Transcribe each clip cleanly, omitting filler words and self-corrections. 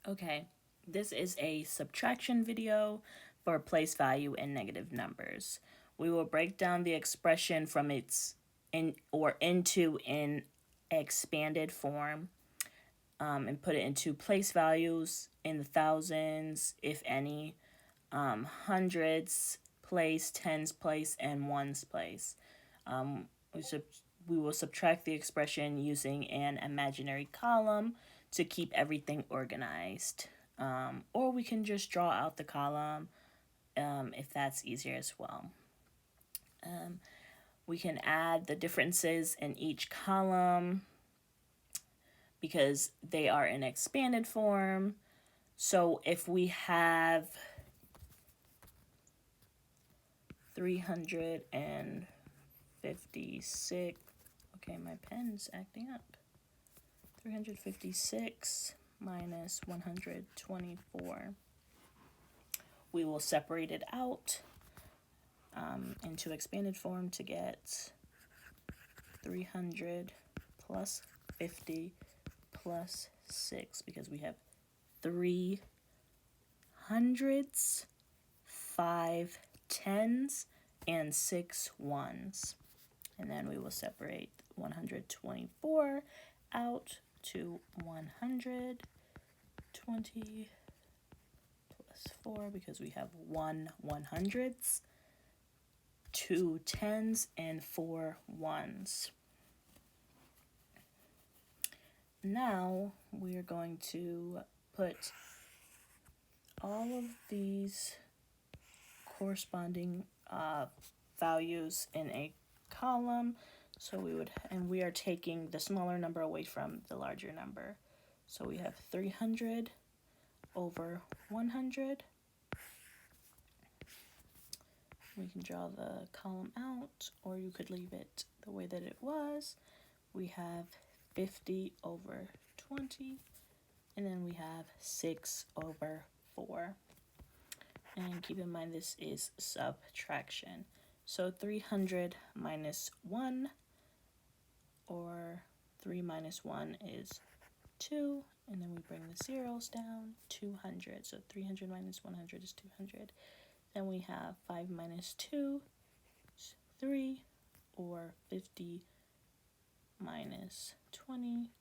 Okay, this is a subtraction video for place value and negative numbers. We will break down the expression from its into an expanded form, and put it into place values in the thousands, if any, hundreds place, tens place, and ones place. Um, we, sub- we will subtract the expression using an imaginary column to keep everything organized. Or we can just draw out the column if that's easier as well. We can add the differences in each column because they are in expanded form. So if we have 356, okay, my pen's acting up. 356 minus 124. We will separate it out into expanded form to get 300 plus 50 plus 6, because we have 3 hundreds, 5 tens, and 6 ones. And then we will separate 124 out to 120 plus 4, because we have 1 100ths, 2 tens, and 4 ones. Now we are going to put all of these corresponding values in a column. So we are taking the smaller number away from the larger number. So we have 300 over 100. We can draw the column out, or you could leave it the way that it was. We have 50 over 20, and then we have 6 over 4. And keep in mind this is subtraction. So 300 minus 1, or 3 minus 1 is 2, and then we bring the zeros down, 200. So 300 minus 100 is 200. Then we have 5 minus 2 is 3, or 50 minus 20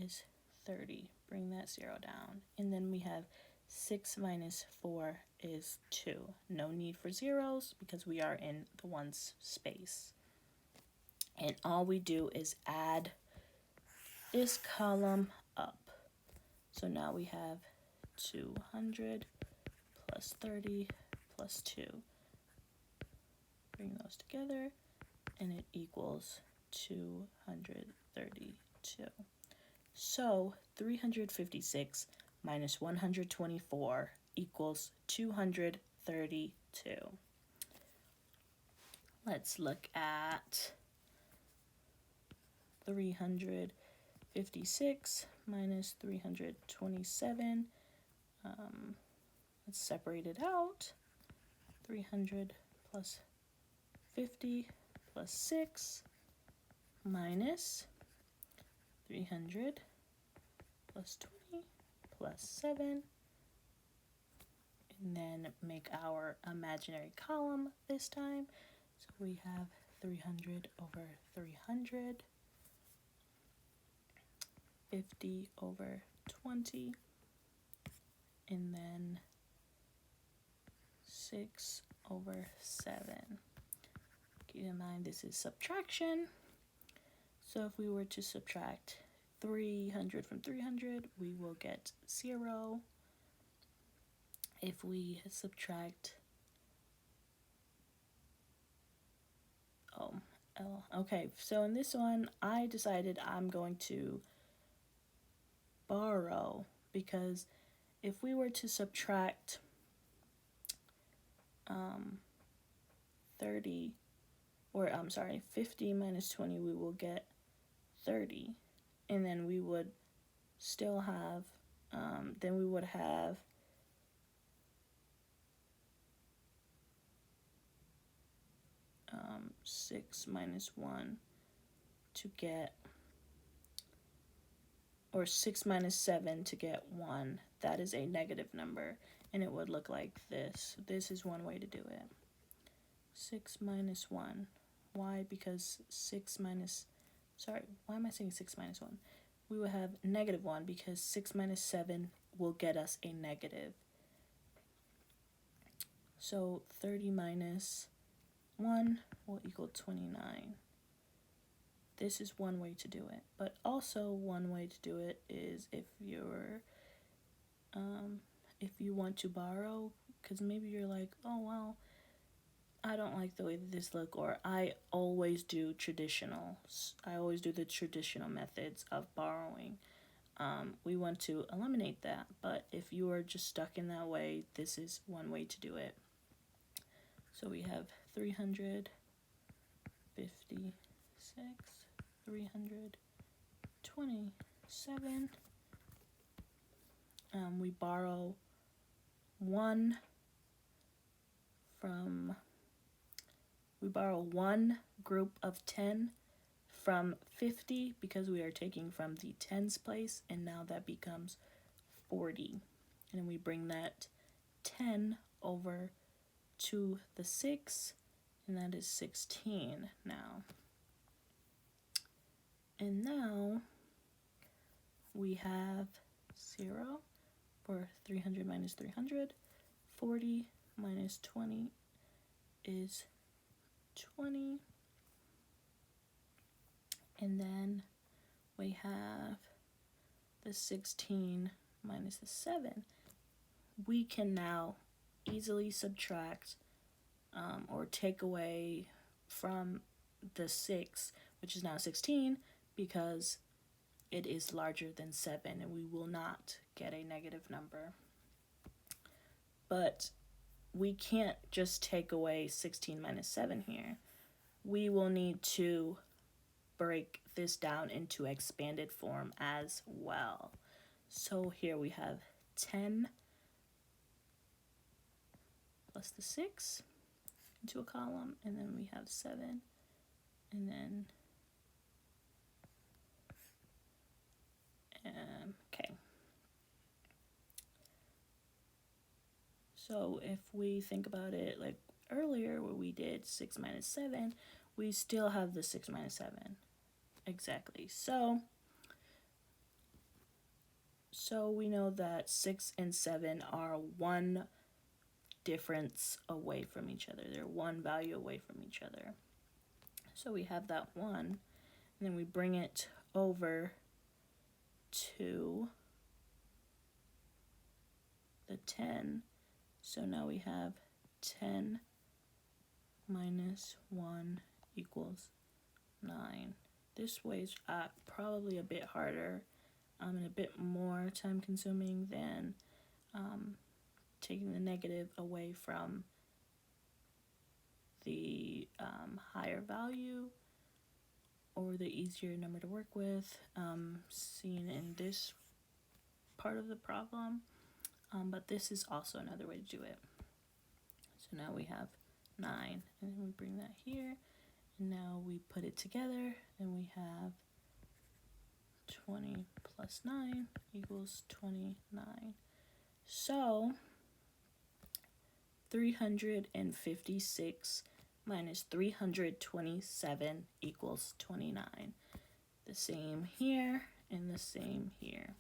is 30. Bring that 0 down. And then we have 6 minus 4 is 2. No need for zeros because we are in the ones space. And all we do is add this column up. So now we have 200 plus 30 plus 2. Bring those together and it equals 232. So 356 minus 124 equals 232. Let's look at 356 minus 327. Let's separate it out. 300 plus 50 plus 6 minus 300 plus 20 plus 7. And then make our imaginary column this time. So we have 300 over 300, 50 over 20, and then 6 over 7. Keep in mind this is subtraction. So if we were to subtract 300 from 300, we will get 0. If we subtract, okay, so in this one, I decided I'm going to borrow, because if we were to subtract 50 minus 20, we will get 30. And then we would still have, 6 minus 1 to get or 6 minus 7 to get 1, that is a negative number, and it would look like this. This is one way to do it. 6 minus 1. Why? Because 6 minus, sorry, why am I saying 6 minus 1? We will have negative 1 because 6 minus 7 will get us a negative. So 30 minus 1 will equal 29. This is one way to do it. But also one way to do it is if you want to borrow, because maybe you're like, oh, well, I don't like the way that this look, or I always do the traditional methods of borrowing. We want to eliminate that, but if you are just stuck in that way, this is one way to do it. So we have 356, 327. We borrow 1 group of 10 from 50 because we are taking from the tens place, and now that becomes 40. And we bring that 10 over to the 6, and that is 16 now. And now we have 0 for 300 minus 300. 40 minus 20 is 20. And then we have the 16 minus the 7. We can now easily subtract or take away from the 6, which is now 16, because it is larger than 7, and we will not get a negative number. But we can't just take away 16 minus 7 here. We will need to break this down into expanded form as well. So here we have 10 plus the 6 into a column, and then we have 7, and then okay. So if we think about it like earlier where we did 6 minus 7, we still have the 6 minus 7. Exactly. So we know that 6 and 7 are one difference away from each other. They're one value away from each other. So we have that 1, and then we bring it over to the 10. So now we have 10 minus 1 equals 9. This way is probably a bit harder and a bit more time consuming than taking the negative away from the higher value or the easier number to work with, seen in this part of the problem. But this is also another way to do it. So now we have 9, and then we bring that here, and now we put it together, and we have 20 plus 9 equals 29. So 356 minus 327 equals 29. The same here and the same here.